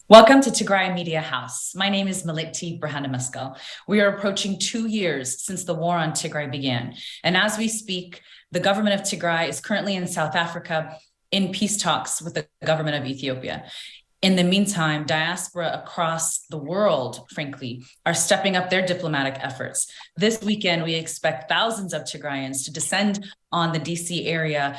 Welcome to Tigray Media House. My name is Malekti Berhane-Meskel. We are approaching 2 years since the war on Tigray began. And as we speak, the government of Tigray is currently in South Africa in peace talks with the government of Ethiopia. In the meantime, diaspora across the world, frankly, are stepping up their diplomatic efforts. This weekend, we expect thousands of Tigrayans to descend on the DC area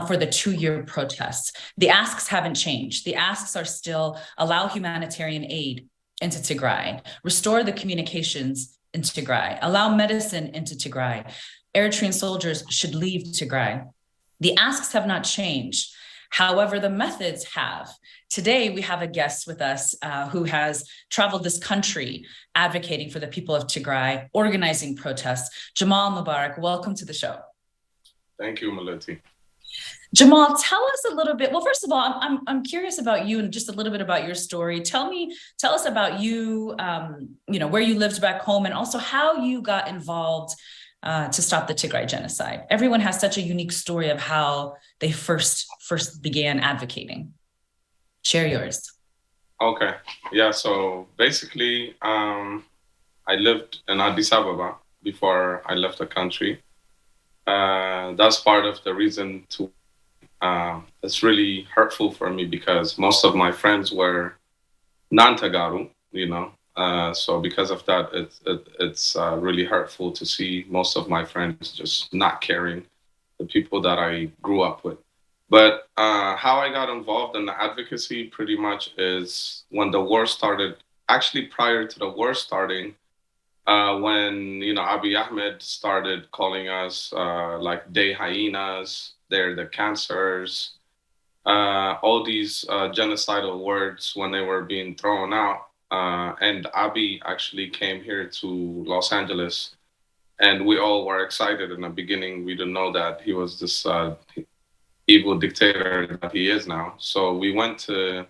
for the 2-year protests. The asks haven't changed. The asks are still allow humanitarian aid into Tigray, restore the communications in Tigray, allow medicine into Tigray. Eritrean soldiers should leave Tigray. The asks have not changed. However, the methods have. Today, we have a guest with us who has traveled this country advocating for the people of Tigray, organizing protests. Jamal Mubarak, welcome to the show. Thank you, Malekti. Jamal, tell us a little bit. Well, first of all, I'm curious about you and just a little bit about your story. Tell us about you. Where you lived back home, and also how you got involved to stop the Tigray genocide. Everyone has such a unique story of how they first began advocating. Share yours. Okay. Yeah. So basically, I lived in Addis Ababa before I left the country. That's part of the reason to. It's really hurtful for me because most of my friends were non-Tagaru, so because of that, it's really hurtful to see most of my friends just not caring the people that I grew up with. But how I got involved in the advocacy pretty much is when the war started. Actually, prior to the war starting, when Abiy Ahmed started calling us like day hyenas, they're the cancers, all these genocidal words when they were being thrown out. And Abiy actually came here to Los Angeles, and we all were excited in the beginning. We didn't know that he was this evil dictator that he is now. So we went to,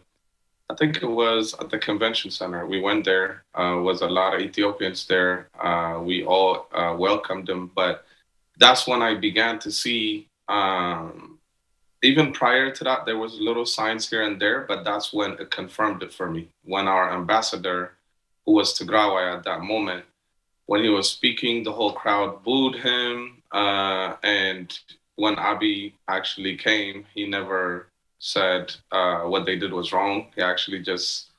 I think it was at the convention center. We went there, was a lot of Ethiopians there. We all welcomed him, but that's when I began to see, even prior to that, there was little signs here and there, but that's when it confirmed it for me. When our ambassador, who was Tigray at that moment, when he was speaking, the whole crowd booed him. And when Abiy actually came, he never said what they did was wrong. He actually just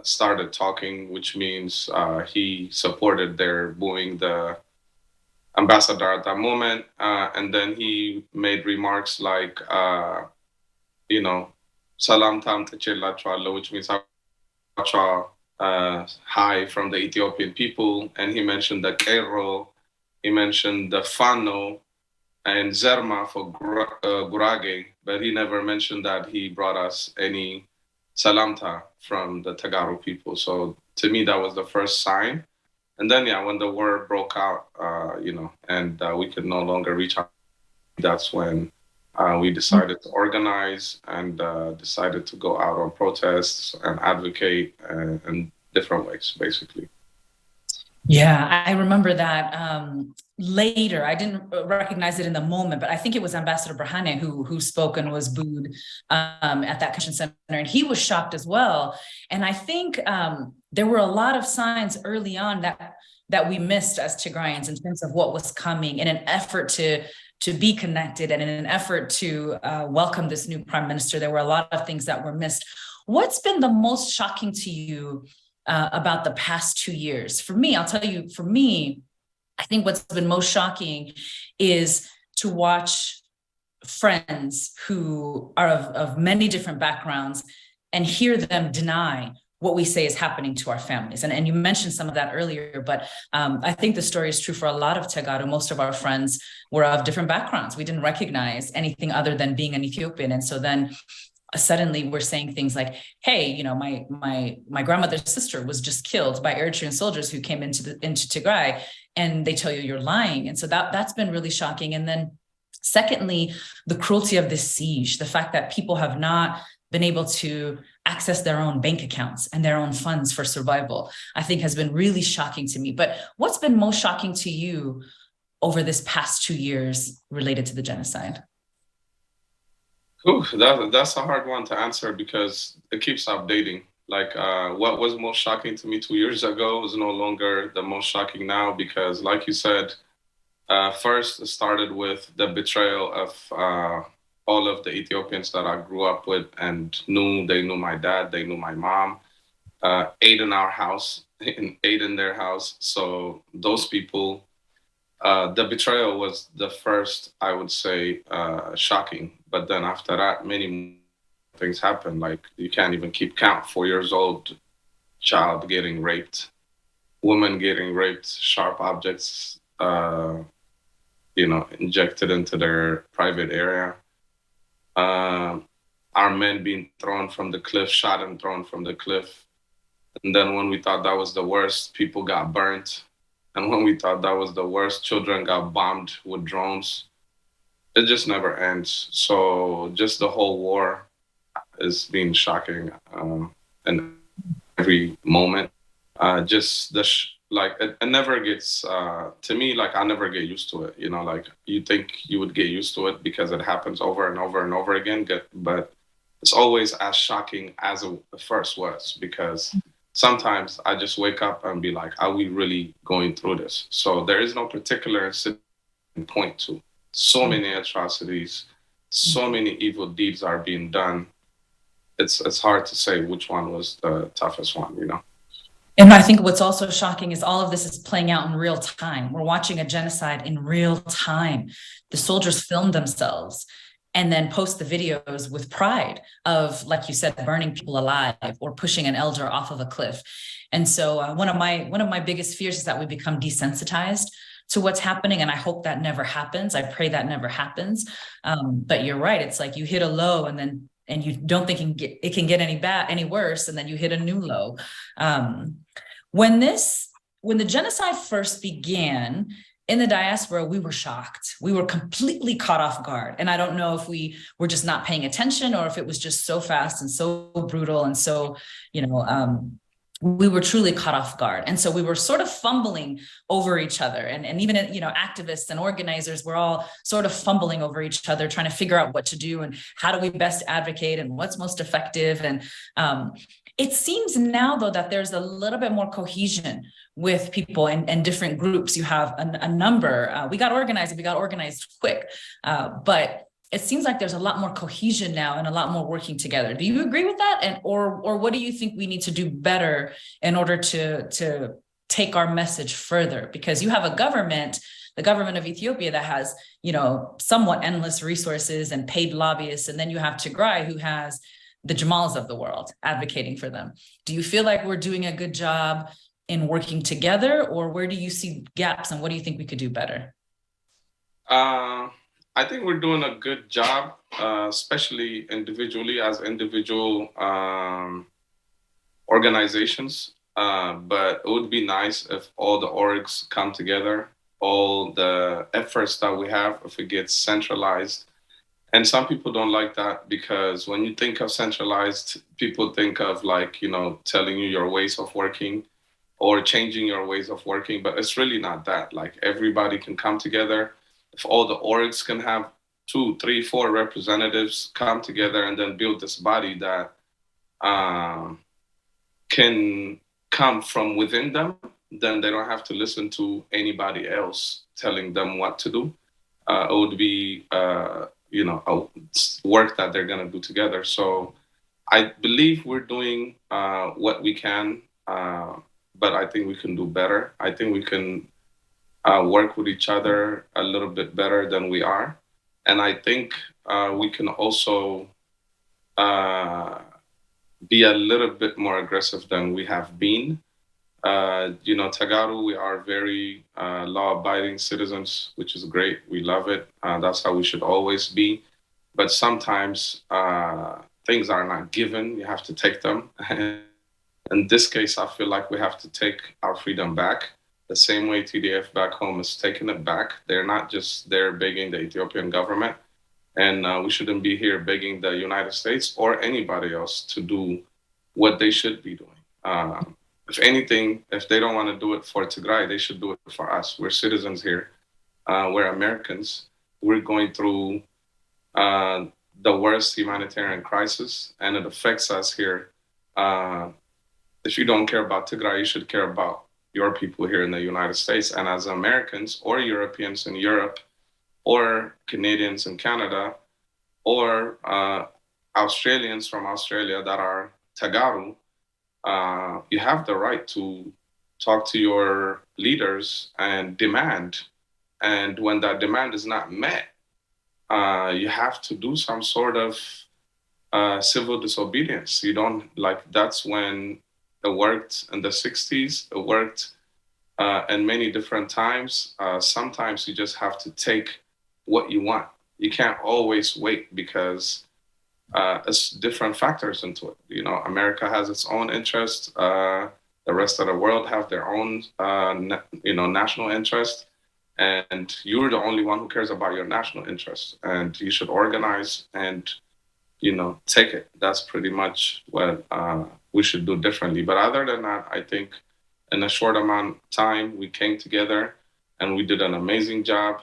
started talking, which means he supported their booing the ambassador at that moment. And then he made remarks like, salam tam techilachwa, which means hi from the Ethiopian people. And he mentioned the Kero, he mentioned the Fano, and Zerma for Gurage, but he never mentioned that he brought us any salamta from the Tagaru people. So to me, that was the first sign. And then, when the war broke out, and we could no longer reach out, that's when we decided to organize and decided to go out on protests and advocate in different ways, basically. Yeah, I remember that later. I didn't recognize it in the moment, but I think it was Ambassador Berhane who spoke and was booed at that convention center, and he was shocked as well. And I think there were a lot of signs early on that we missed as Tigrayans in terms of what was coming, in an effort to be connected and in an effort to welcome this new prime minister. There were a lot of things that were missed. What's been the most shocking to you about the past 2 years? For me, I'll tell you, I think what's been most shocking is to watch friends who are of many different backgrounds and hear them deny what we say is happening to our families. And you mentioned some of that earlier, but I think the story is true for a lot of Tagaru. Most of our friends were of different backgrounds. We didn't recognize anything other than being an Ethiopian. And so then suddenly we're saying things like, hey, my grandmother's sister was just killed by Eritrean soldiers who came into Tigray, and they tell you you're lying. And so that's been really shocking. And then secondly, the cruelty of this siege, the fact that people have not been able to access their own bank accounts and their own funds for survival, I think has been really shocking to me. But what's been most shocking to you over this past 2 years related to the genocide? Ooh, that's a hard one to answer because it keeps updating. Like, what was most shocking to me 2 years ago is no longer the most shocking now because, like you said, first it started with the betrayal of all of the Ethiopians that I grew up with and knew. They knew my dad, they knew my mom, ate in our house, and ate in their house. So those people, the betrayal was the first, I would say, shocking. But then after that, many things happened. Like you can't even keep count. 4 years old child getting raped, woman getting raped, sharp objects, injected into their private area. Uh, our men being thrown from the cliff, shot and thrown from the cliff. And then when we thought that was the worst, people got burnt. And when we thought that was the worst, children got bombed with drones. It just never ends. So just the whole war is being shocking, and every moment. Just like it never gets to me. Like I never get used to it. Like you think you would get used to it because it happens over and over and over again. But it's always as shocking as it first was because sometimes I just wake up and be like, are we really going through this? So there is no particular incident to point to. So many atrocities, so many evil deeds are being done. It's hard to say which one was the toughest one. And I think what's also shocking is all of this is playing out in real time. We're watching a genocide in real time. The soldiers film themselves and then post the videos with pride of, like you said, burning people alive or pushing an elder off of a cliff. And so one of my biggest fears is that we become desensitized to what's happening. And I hope that never happens. I pray that never happens. But you're right. It's like you hit a low and you don't think it can get any worse. And then you hit a new low. When the genocide first began in the diaspora, we were shocked. We were completely caught off guard. And I don't know if we were just not paying attention or if it was just so fast and so brutal and so, we were truly caught off guard. And so we were sort of fumbling over each other. And even, activists and organizers were all sort of fumbling over each other, trying to figure out what to do and how do we best advocate and what's most effective. And it seems now, though, that there's a little bit more cohesion with people and different groups. You have a number. We got organized quick, but it seems like there's a lot more cohesion now and a lot more working together. Do you agree with that? And or what do you think we need to do better in order to take our message further? Because you have a government, the government of Ethiopia, that has, somewhat endless resources and paid lobbyists. And then you have Tigray, who has the Jamals of the world advocating for them. Do you feel like we're doing a good job in working together, or where do you see gaps and what do you think we could do better? I think we're doing a good job, especially individually as individual organizations. But it would be nice if all the orgs come together, all the efforts that we have, if it gets centralized. And some people don't like that because when you think of centralized, people think of like, telling you your ways of working or changing your ways of working. But it's really not that. Like everybody can come together. If all the orgs can have 2, 3, 4 representatives come together and then build this body that can come from within them, then they don't have to listen to anybody else telling them what to do. It would be, a work that they're going to do together. So I believe we're doing what we can, but I think we can do better. I think we can work with each other a little bit better than we are. And I think we can also be a little bit more aggressive than we have been. Tagaru, we are very law-abiding citizens, which is great. We love it. That's how we should always be. But sometimes things are not given. You have to take them. In this case, I feel like we have to take our freedom back the same way TDF back home is taking it back. They're not just there begging the Ethiopian government. And we shouldn't be here begging the United States or anybody else to do what they should be doing. If anything, if they don't want to do it for Tigray, they should do it for us. We're citizens here. We're Americans. We're going through the worst humanitarian crisis, and it affects us here. Uh, if you don't care about Tigray, you should care about your people here in the United States. And as Americans or Europeans in Europe or Canadians in Canada or Australians from Australia that are Tagaru, you have the right to talk to your leaders and demand. And when that demand is not met, you have to do some sort of civil disobedience. You don't like that's when it worked in the 60s, it worked in many different times. Sometimes you just have to take what you want. You can't always wait because it's different factors into it. You know, America has its own interest. The rest of the world have their own, national interest. And you're the only one who cares about your national interest. And you should organize and, take it. That's pretty much what we should do differently. But other than that, I think in a short amount of time, we came together and we did an amazing job.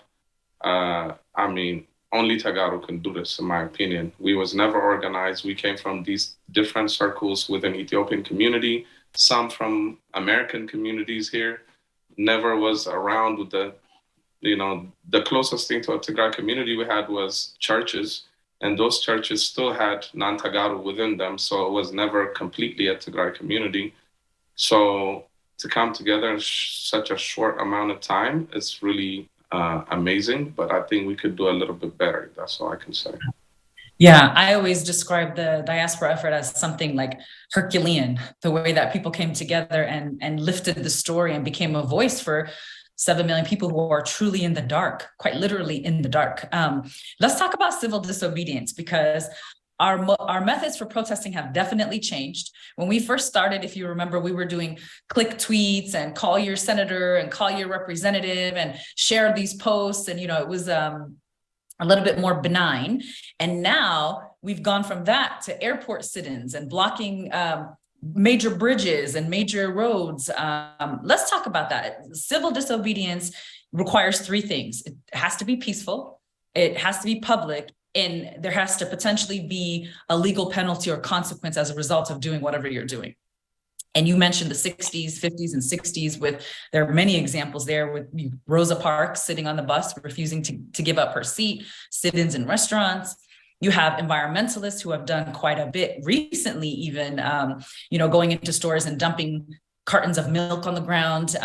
I mean, only Tagaru can do this, in my opinion. We was never organized. We came from these different circles within Ethiopian community, some from American communities here. Never was around with the closest thing to a Tigray community we had was churches, and those churches still had non-Tagaru within them, so it was never completely a Tigray community. So to come together in such a short amount of time, it's really amazing, but I think we could do a little bit better. That's all I can say. Yeah, I always describe the diaspora effort as something like Herculean, the way that people came together and lifted the story and became a voice for 7 million people who are truly in the dark, quite literally in the dark. Let's talk about civil disobedience, because our methods for protesting have definitely changed. When we first started, if you remember, we were doing click tweets and call your senator and call your representative and share these posts. And, it was a little bit more benign. And now we've gone from that to airport sit-ins and blocking major bridges and major roads. Let's talk about that. Civil disobedience requires three things. It has to be peaceful, it has to be public, and there has to potentially be a legal penalty or consequence as a result of doing whatever you're doing. And you mentioned the 60s, 50s, and 60s. There are many examples there with Rosa Parks sitting on the bus, refusing to give up her seat, sit-ins in restaurants. You have environmentalists who have done quite a bit recently, even, going into stores and dumping cartons of milk on the ground.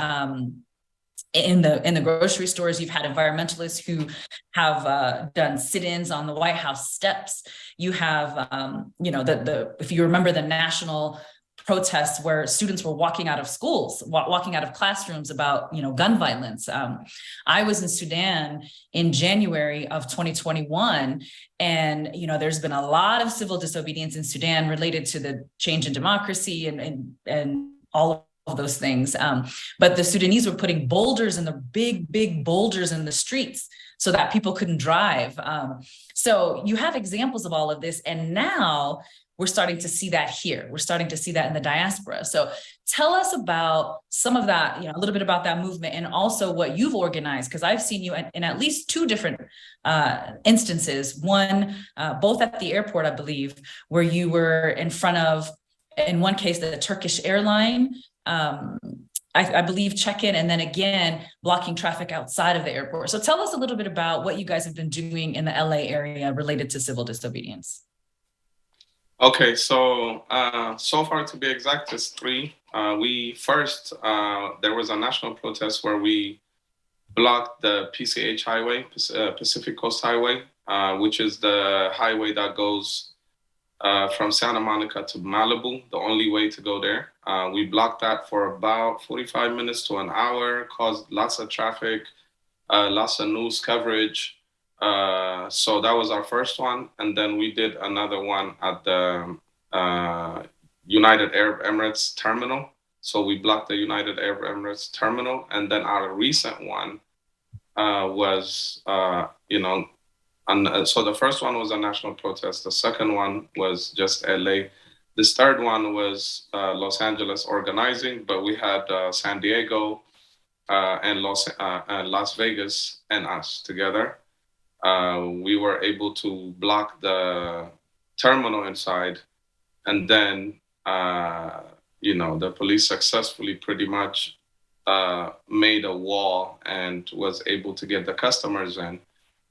In the grocery stores, you've had environmentalists who have done sit-ins on the White House steps. You have, if you remember the national protests where students were walking out of schools, walking out of classrooms about, gun violence. I was in Sudan in January of 2021, and, there's been a lot of civil disobedience in Sudan related to the change in democracy and all of those things. But the Sudanese were putting boulders in the big boulders in the streets so that people couldn't drive. So you have examples of all of this. And now we're starting to see that here. We're starting to see that in the diaspora. So tell us about some of that, a little bit about that movement, and also what you've organized, because I've seen you in at least two different instances. One, both at the airport, I believe, where you were in front of, in one case, the Turkish airline, I believe, check-in, and then again, blocking traffic outside of the airport. So tell us a little bit about what you guys have been doing in the LA area related to civil disobedience. Okay, so so far, to be exact, it's three. We first, there was a national protest where we blocked the PCH highway, Pacific Coast Highway, which is the highway that goes from Santa Monica to Malibu, the only way to go there. We blocked that for about 45 minutes to an hour, caused lots of traffic, lots of news coverage. So that was our first one. And then we did another one at the United Arab Emirates terminal. So we blocked the United Arab Emirates terminal. And then our recent one was, so the first one was a national protest. The second one was just LA. This third one was Los Angeles organizing, but we had San Diego and Las Vegas and us together. We were able to block the terminal inside, and then the police successfully pretty much made a wall and was able to get the customers in.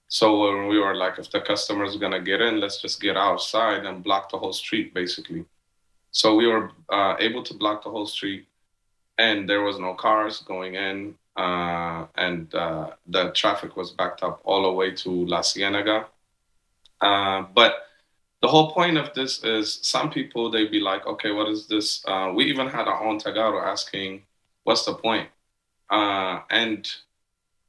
So when we were like, if the customer's gonna get in, let's just get outside and block the whole street, basically. So we were able to block the whole street, and there was no cars going in, and the traffic was backed up all the way to La Cienega. But the whole point of this is some people they'd be like, okay, what is this? We even had our own Tagaro asking, what's the point? And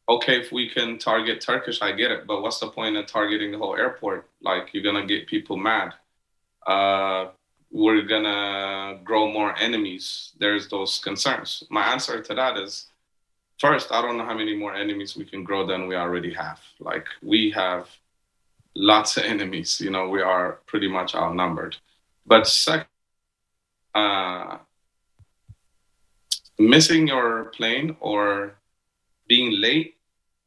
okay, if we can target Turkish, I get it, but what's the point in targeting the whole airport? Like you're gonna get people mad. Uh, we're gonna grow more enemies. There's those concerns. My answer to that is first, I don't know how many more enemies we can grow than we already have. Like we have lots of enemies. We are pretty much outnumbered. But second, uh, missing your plane or being late,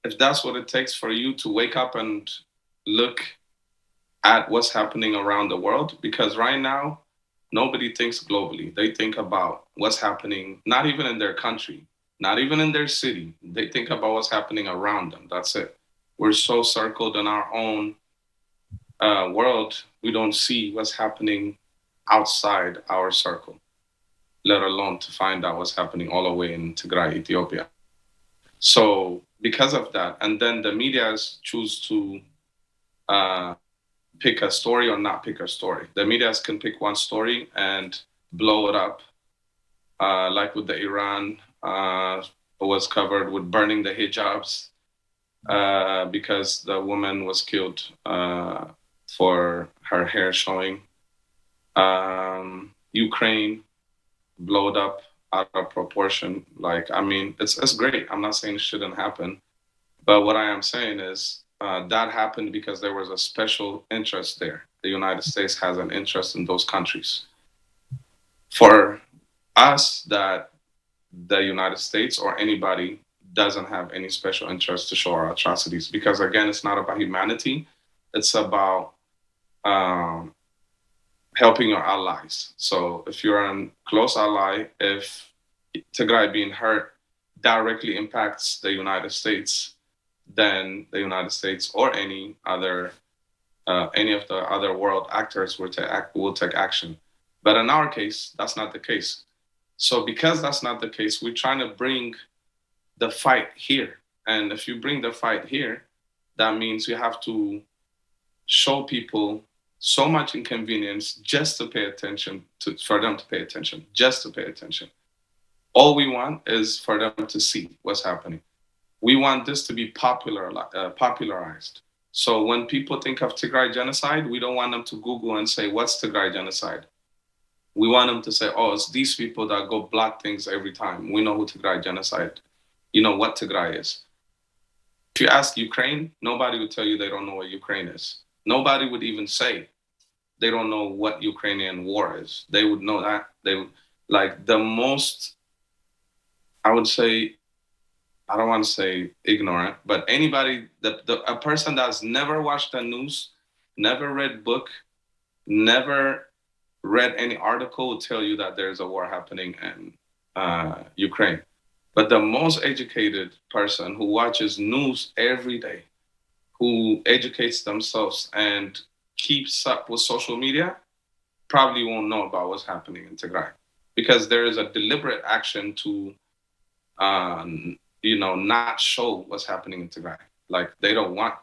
if that's what it takes for you to wake up and look at what's happening around the world, because right now, nobody thinks globally. They think about what's happening, not even in their country, not even in their city. They think about what's happening around them. That's it. We're so circled in our own world, we don't see what's happening outside our circle, let alone to find out what's happening all the way in Tigray, Ethiopia. So because of that, and then the medias choose to uh, pick a story or not pick a story. The medias can pick one story and blow it up, like with the Iran was covered with burning the hijabs because the woman was killed for her hair showing. Ukraine blowed up out of proportion. Like, I mean, it's great. I'm not saying it shouldn't happen, but what I am saying is that happened because there was a special interest there. The United States has an interest in those countries. For us, that the United States or anybody doesn't have any special interest to show our atrocities, because again, it's not about humanity. It's about um, helping your allies. So if you're a close ally, if Tigray being hurt directly impacts the United States, then the United States or any of the other world actors will take action. But in our case, that's not the case. So because that's not the case, we're trying to bring the fight here. And if you bring the fight here, that means you have to show people so much inconvenience just to pay attention for them to pay attention, just to pay attention. All we want is for them to see what's happening. We want this to be popularized. So when people think of Tigray genocide, we don't want them to Google and say, what's Tigray genocide? We want them to say, oh, it's these people that go block things every time. We know who Tigray genocide, you know what Tigray is. If you ask Ukraine, nobody would tell you they don't know what Ukraine is. Nobody would even say they don't know what Ukrainian war is. They would know that. They would, like the most, I would say, I don't want to say ignorant, but anybody, a person that's never watched the news, never read book, never read any article will tell you that there's a war happening in Ukraine. But the most educated person who watches news every day, who educates themselves and keeps up with social media, probably won't know about what's happening in Tigray because there is a deliberate action to, not show what's happening in Tigray. Like they don't want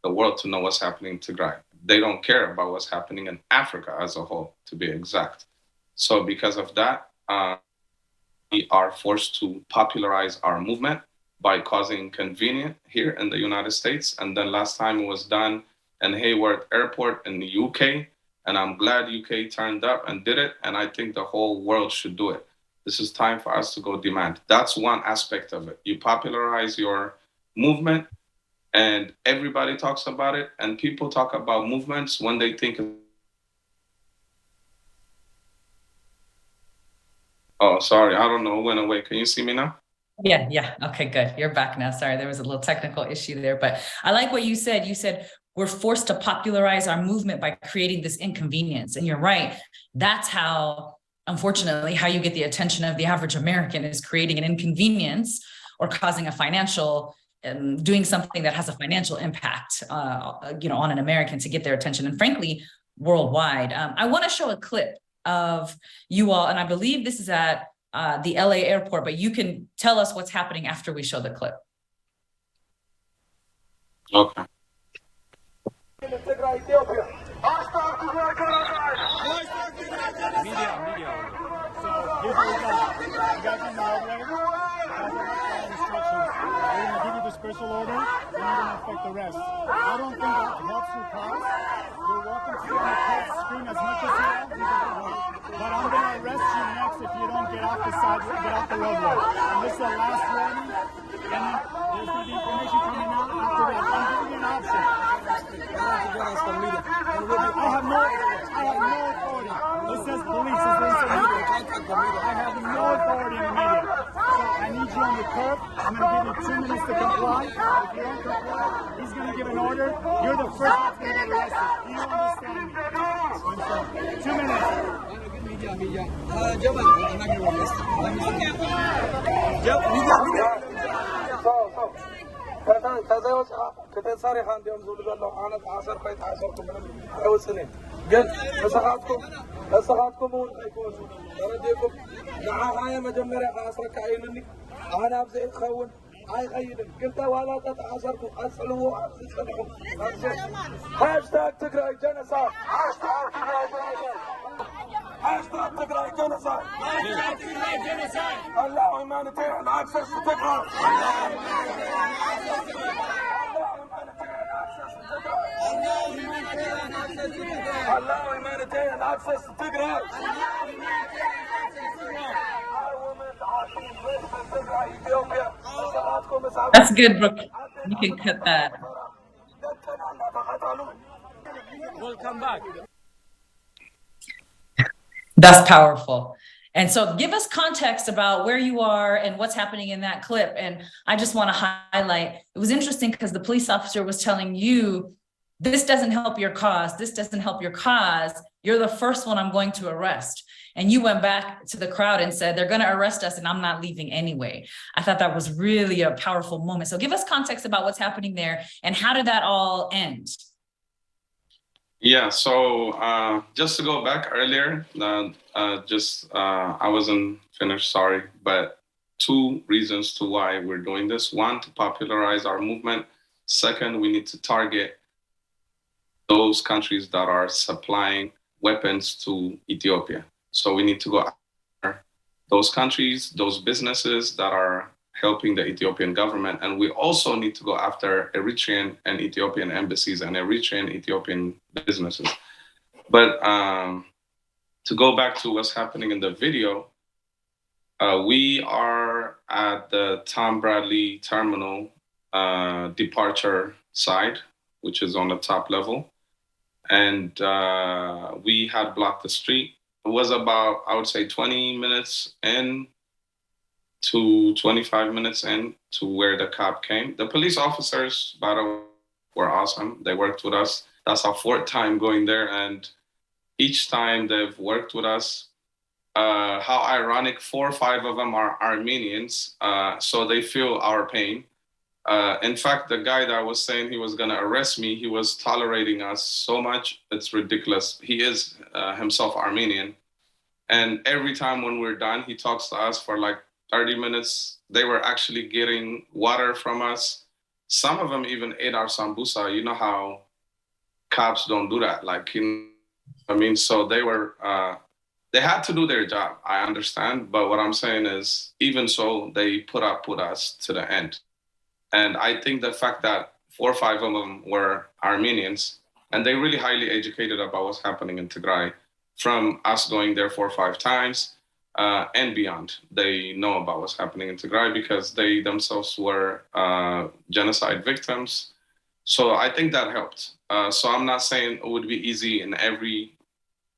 the world to know what's happening in Tigray. They don't care about what's happening in Africa as a whole, to be exact. So because of that, we are forced to popularize our movement by causing inconvenience here in the United States. And then last time it was done in Hayward Airport in the UK. And I'm glad UK turned up and did it. And I think the whole world should do it. This is time for us to go demand. That's one aspect of it. You popularize your movement and everybody talks about it. And people talk about movements when they think, oh, sorry, I don't know, it went away. Can you see me now? Yeah. Okay, good. You're back now. Sorry, there was a little technical issue there, but I like what you said. You said we're forced to popularize our movement by creating this inconvenience. And you're right. That's how, unfortunately, how you get the attention of the average American is creating an inconvenience or causing a financial doing something that has a financial impact, on an American to get their attention, and frankly, worldwide. I want to show a clip of you all, and I believe this is at the LA airport, but you can tell us what's happening after we show the clip. Okay. Media. So here's what we got. You guys on the roadway. You guys are not following instructions. We're going to give you the special order. We're not going to affect the rest. I don't think that helps your cause. You're welcome to sit on the kids screen as much as you want. But I'm going to arrest you next if you don't get off the side, get off the roadway. And this is the last warning. And there's going to be information coming out after that. I'm giving you an option. I have no authority. It says police. It says media. I have no authority in the media. So I need you on the curb. I'm going to give you 2 minutes to comply. If you don't comply, he's going to give an order. You're the first that's going to get arrested. You don't understand me. So, 2 minutes. Media. كتنصاري خانديهم زود بالله أنا تعاصر كيت عاصركم من أول سنة جد مسخاتكم ونقيكم رديكم هاي مجمرة عاصرك عينني أنا أبزي خون هاي خيدن كنت ولا تتعاصركم أصلوا أصلكم هاشتاج تقرأ جنسات هاشتاج تقرأ جنسات الله humanitarian access to تقرأ allow humanitarian access to Tigray. That's good, Brooke. You can cut that. We'll come back. That's powerful. And so give us context about where you are and what's happening in that clip. And I just want to highlight, it was interesting because the police officer was telling you, this doesn't help your cause. This doesn't help your cause. You're the first one I'm going to arrest. And you went back to the crowd and said, they're going to arrest us and I'm not leaving anyway. I thought that was really a powerful moment. So give us context about what's happening there and how did that all end? Yeah, so just to go back earlier, I wasn't finished, sorry, but 2 reasons to why we're doing this. 1, to popularize our movement. 2nd, we need to target those countries that are supplying weapons to Ethiopia. So we need to go after those countries, those businesses that are helping the Ethiopian government. And we also need to go after Eritrean and Ethiopian embassies and Eritrean Ethiopian businesses. But to go back to what's happening in the video, we are at the Tom Bradley terminal departure side, which is on the top level. And we had blocked the street. It was about, I would say, 20 minutes in to 25 minutes in to where the cop came. The police officers, by the way, were awesome. They worked with us. That's our 4th time going there. And each time they've worked with us, how ironic, 4 or 5 of them are Armenians. So they feel our pain. In fact, the guy that was saying he was going to arrest me, he was tolerating us so much. It's ridiculous. He is himself Armenian. And every time when we're done, he talks to us for like 30 minutes. They were actually getting water from us. Some of them even ate our sambusa. You know how cops don't do that. So they were, they had to do their job. I understand. But what I'm saying is, even so, they put up with us to the end. And I think the fact that 4 or 5 of them were Armenians, and they really highly educated about what's happening in Tigray, from us going there 4 or 5 times and beyond. They know about what's happening in Tigray because they themselves were genocide victims. So I think that helped. So I'm not saying it would be easy in every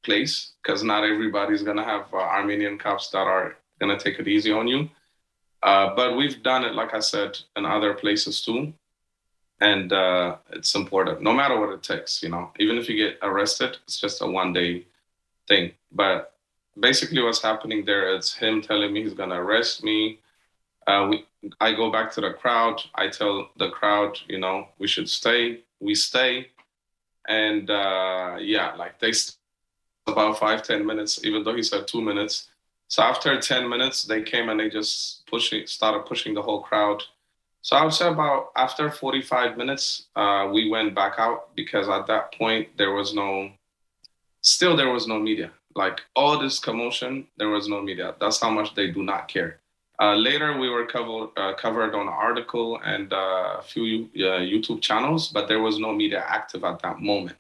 place, because not everybody's going to have Armenian cops that are going to take it easy on you. But we've done it, like I said, in other places too. And it's important, no matter what it takes, even if you get arrested, it's just a 1 day thing. But basically what's happening there, it's him telling me he's going to arrest me. I go back to the crowd. I tell the crowd, we should stay. We stay. And yeah, like they about 5-10 minutes, even though he said 2 minutes. So after 10 minutes, they came and they just started pushing the whole crowd. So I would say about after 45 minutes, we went back out because at that point there was no media. Like all this commotion, there was no media. That's how much they do not care. Later, we were covered on an article and a few YouTube channels, but there was no media active at that moment.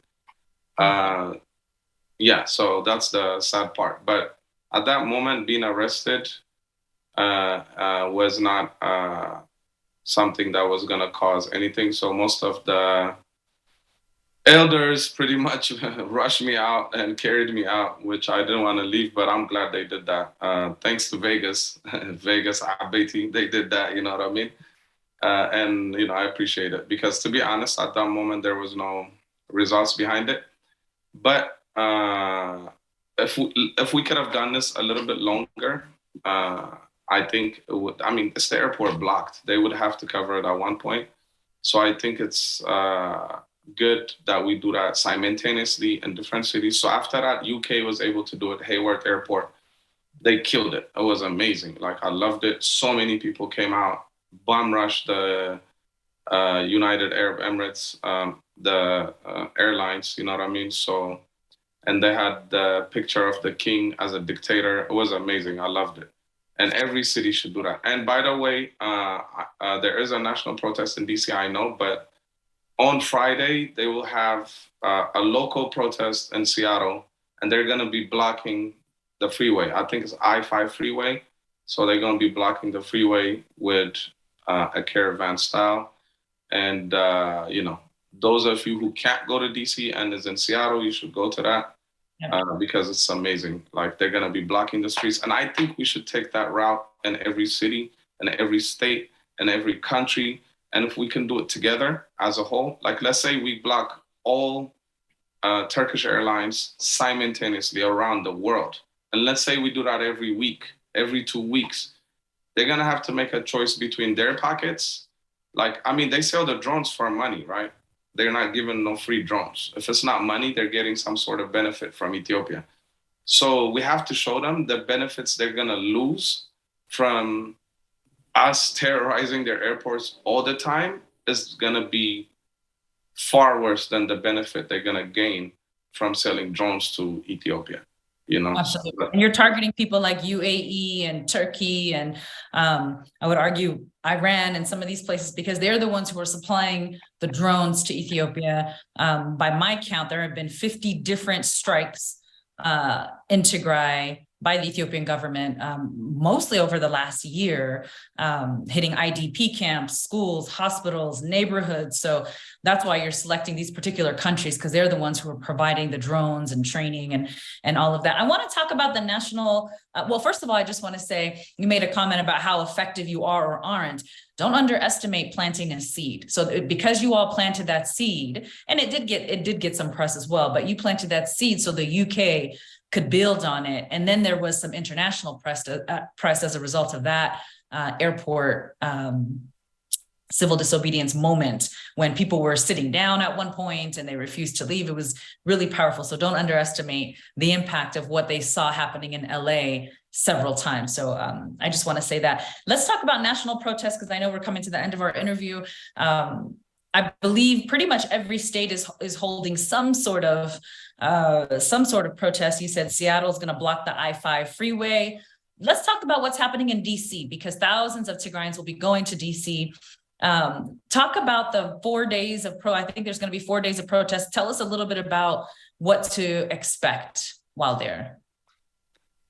Yeah, so that's the sad part. But at that moment, being arrested was not something that was going to cause anything. So most of the elders pretty much rushed me out and carried me out, which I didn't want to leave, but I'm glad they did that. Thanks to Vegas, Vegas, Abeti, they did that, you know what I mean? And, I appreciate it because to be honest, at that moment, there was no results behind it. But if we could have done this a little bit longer, I think it would, it's the airport blocked. They would have to cover it at one point. So I think it's good that we do that simultaneously in different cities. So after that, UK was able to do it, Hayward Airport. They killed it. It was amazing. Like, I loved it. So many people came out, bomb rushed the United Arab Emirates, the airlines, you know what I mean? So, and they had the picture of the king as a dictator. It was amazing. I loved it. And every city should do that. And by the way, there is a national protest in DC, I know, but on Friday, they will have a local protest in Seattle, and they're going to be blocking the freeway. I think it's I-5 freeway. So they're going to be blocking the freeway with a caravan style. And, those of you who can't go to DC and is in Seattle, you should go to that because it's amazing. Like, they're going to be blocking the streets. And I think we should take that route in every city, in every state, in every country. And if we can do it together as a whole, like let's say we block all Turkish Airlines simultaneously around the world. And let's say we do that every week, every 2 weeks. They're going to have to make a choice between their pockets. Like, they sell the drones for money, right? They're not given no free drones. If it's not money, they're getting some sort of benefit from Ethiopia. So we have to show them the benefits they're going to lose from us terrorizing their airports all the time is going to be far worse than the benefit they're going to gain from selling drones to Ethiopia. Absolutely. And you're targeting people like UAE and Turkey and I would argue Iran and some of these places because they're the ones who are supplying the drones to Ethiopia. By my count, there have been 50 different strikes in Tigray by the Ethiopian government, mostly over the last year, hitting IDP camps, schools, hospitals, neighborhoods. So that's why you're selecting these particular countries, because they're the ones who are providing the drones and training and all of that. I want to talk about the national, well, first of all, I just want to say, you made a comment about how effective you are or aren't. Don't underestimate planting a seed. So because you all planted that seed, and it did get some press as well, but you planted that seed so the UK could build on it. And then there was some international press as a result of that airport civil disobedience moment when people were sitting down at one point and they refused to leave. It was really powerful. So don't underestimate the impact of what they saw happening in LA several times. So I just want to say that. Let's talk about national protests, because I know we're coming to the end of our interview. I believe pretty much every state is holding some sort of protest. You said Seattle's going to block the I-5 freeway. Let's talk about what's happening in DC, because thousands of Tigrayans will be going to DC. Talk about the 4 days of I think there's going to be 4 days of protest. Tell us a little bit about what to expect while there.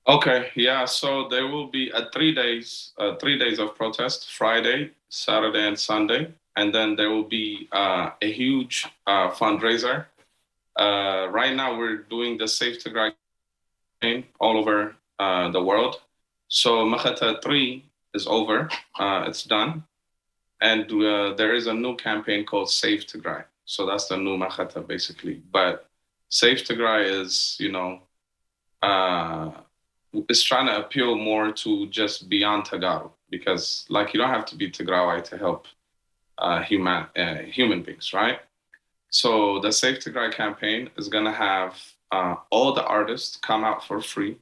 Okay, yeah. So there will be 3 days of protest: Friday, Saturday, and Sunday, and then there will be a huge fundraiser. Right now, we're doing the Safe Tigray campaign all over the world. So Makhata 3 is over. It's done. And there is a new campaign called Save Tigray. So that's the new Machata, basically. But Save Tigray is, uh, is trying to appeal more to just beyond Tagaro. Because, like, you don't have to be Tigray to help human beings, right? So the Save Tigray campaign is going to have all the artists come out for free.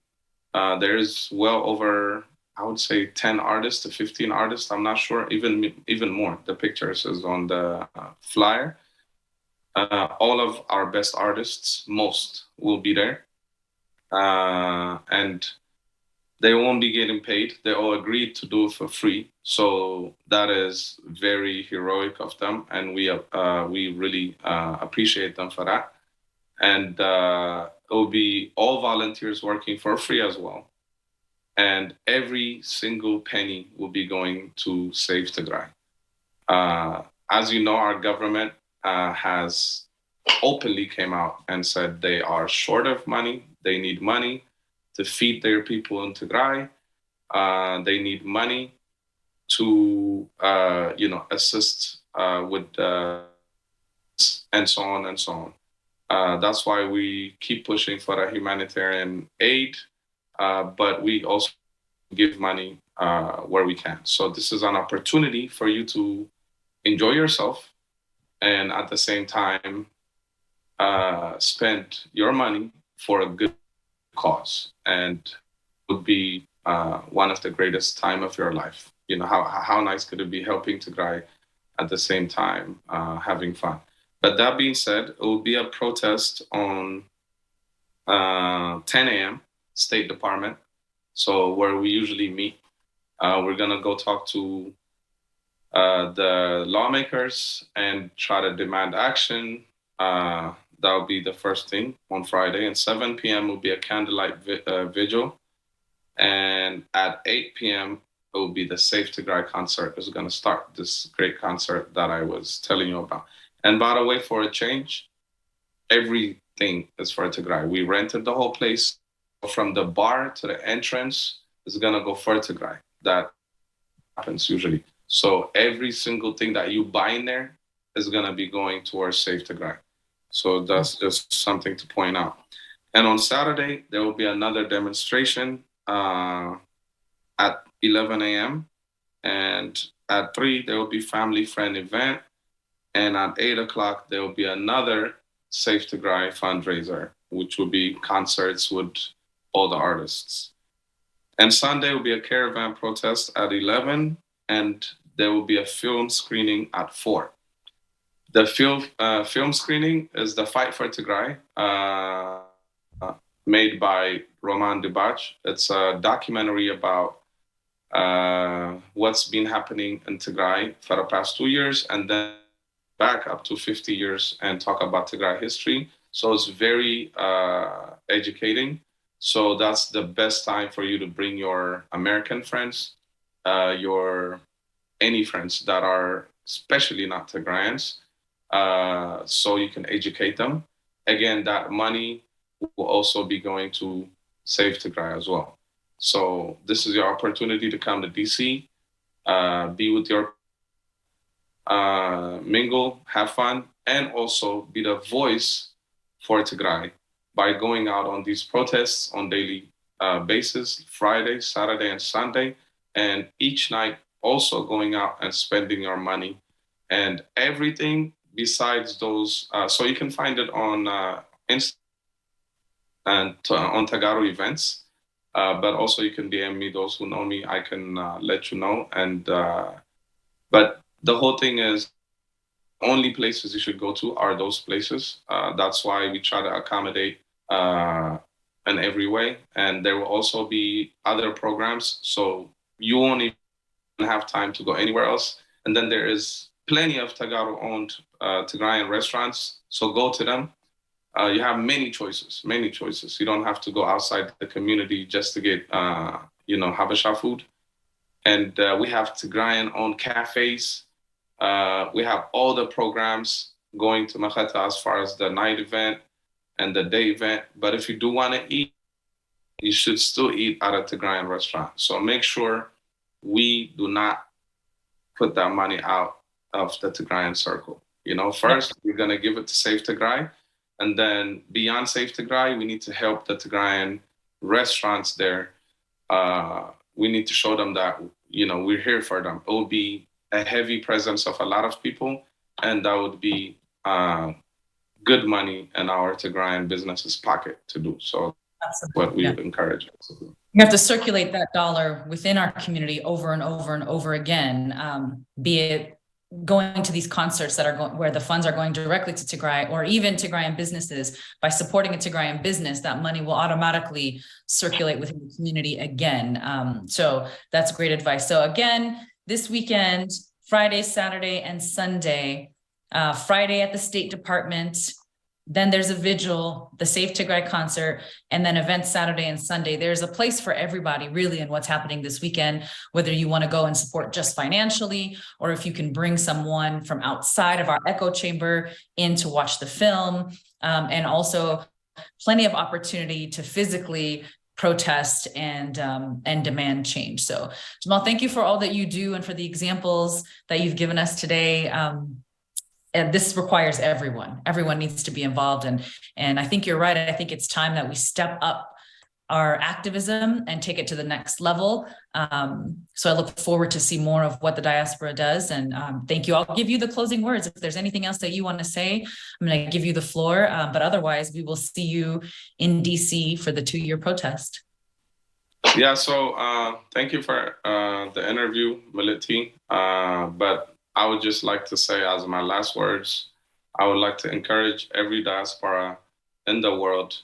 There's well over, I would say, 10 artists to 15 artists. I'm not sure, even more. The pictures is on the flyer. All of our best artists, most, will be there. And they won't be getting paid. They all agreed to do it for free. So that is very heroic of them. And we really appreciate them for that. And it will be all volunteers working for free as well. And every single penny will be going to Save Tigray. As you know, our government has openly came out and said they are short of money. They need money to feed their people in Tigray. They need money to, assist with and so on and so on. That's why we keep pushing for a humanitarian aid, but we also give money where we can. So this is an opportunity for you to enjoy yourself and at the same time spend your money for a good cause, and would be one of the greatest time of your life. How nice could it be helping Tigray at the same time having fun. But that being said, it will be a protest on 10 a.m. State Department, so where we usually meet. We're gonna go talk to the lawmakers and try to demand action. That will be the first thing on Friday. And 7 p.m. will be a candlelight vigil. And at 8 p.m., it will be the Save Tigray concert. It's going to start, this great concert that I was telling you about. And by the way, for a change, everything is for Tigray. We rented the whole place. From the bar to the entrance is going to go for Tigray. That happens usually. So every single thing that you buy in there is going to be going towards Save Tigray. So that's just something to point out. And on Saturday, there will be another demonstration at 11 a.m. And at 3, there will be family friend event. And at 8 o'clock, there will be another Save Tigray fundraiser, which will be concerts with all the artists. And Sunday will be a caravan protest at 11, and there will be a film screening at 4. The film screening is The Fight for Tigray, made by Roman Dubach. It's a documentary about what's been happening in Tigray for the past 2 years, and then back up to 50 years and talk about Tigray history. So it's very educating. So that's the best time for you to bring your American friends, your any friends that are especially not Tigrayans, so you can educate them. Again, that money will also be going to Save Tigray as well. So this is your opportunity to come to DC, be with your mingle, have fun, and also be the voice for Tigray by going out on these protests on daily basis, Friday, Saturday, and Sunday, and each night also going out and spending your money and everything besides those. So you can find it on Insta and on Tagaro events, but also you can DM me. Those who know me, I can let you know. And but the whole thing is, only places you should go to are those places. That's why we try to accommodate in every way. And there will also be other programs, so you won't even have time to go anywhere else. And then there is plenty of Tagaro-owned Tigrayan restaurants, so go to them. You have many choices. You don't have to go outside the community just to get, Habesha food. And we have Tigrayan-owned cafes. We have all the programs going to Machata as far as the night event and the day event. But if you do want to eat, you should still eat at a Tigrayan restaurant. So make sure we do not put that money out of the Tigrayan circle. You know, first we're gonna give it to Save Tigray, and then beyond Save Tigray, we need to help the Tigrayan restaurants there. We need to show them that, you know, we're here for them. It will be a heavy presence of a lot of people, and that would be good money in our Tigrayan businesses' pocket to do. So that's what we would encourage. You have to circulate that dollar within our community over and over and over again, be it going to these concerts that are going where the funds are going directly to Tigray, or even Tigrayan businesses. By supporting a Tigrayan business, that money will automatically circulate within the community again. So that's great advice. So again, this weekend, Friday, Saturday, and Sunday, Friday at the State Department, then there's a vigil, the Save Tigray concert, and then events Saturday and Sunday. There's a place for everybody really in what's happening this weekend, whether you want to go and support just financially, or if you can bring someone from outside of our echo chamber in to watch the film, and also plenty of opportunity to physically protest and demand change. So Jamal, thank you for all that you do and for the examples that you've given us today. And this requires everyone. Everyone needs to be involved. And I think you're right. I think it's time that we step up our activism and take it to the next level. So I look forward to see more of what the diaspora does. And thank you. I'll give you the closing words. If there's anything else that you want to say, I'm going to give you the floor. But otherwise, we will see you in DC for the 2-year protest. Yeah, so thank you for the interview, Maliti. But I would just like to say, as my last words, I would like to encourage every diaspora in the world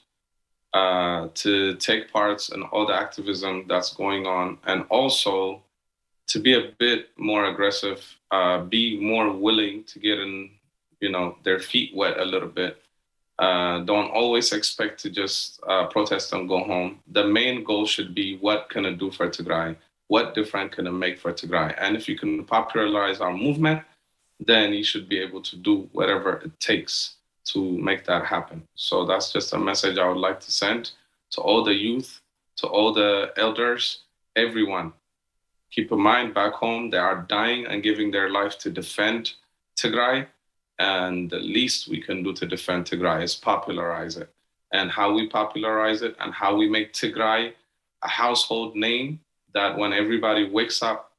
to take part in all the activism that's going on, and also to be a bit more aggressive, be more willing to get in, you know, their feet wet a little bit. Don't always expect to just protest and go home. The main goal should be, what can it do for Tigray? What difference can it make for Tigray? And if you can popularize our movement, then you should be able to do whatever it takes to make that happen. So that's just a message I would like to send to all the youth, to all the elders, everyone. Keep in mind, back home, they are dying and giving their life to defend Tigray. And the least we can do to defend Tigray is popularize it. And how we popularize it and how we make Tigray a household name, that when everybody wakes up,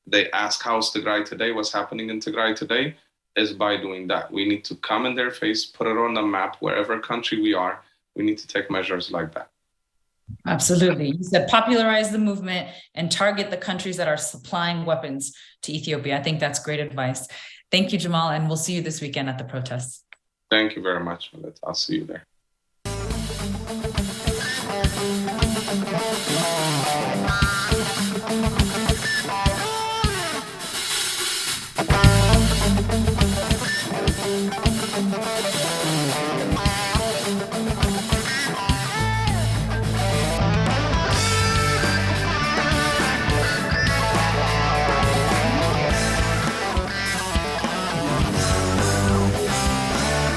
they ask, how's Tigray today? What's happening in Tigray today? Is by doing that. We need to come in their face, put it on the map, wherever country we are. We need to take measures like that. Absolutely. You said popularize the movement and target the countries that are supplying weapons to Ethiopia. I think that's great advice. Thank you, Jamal, and we'll see you this weekend at the protests. Thank you very much. I'll see you there.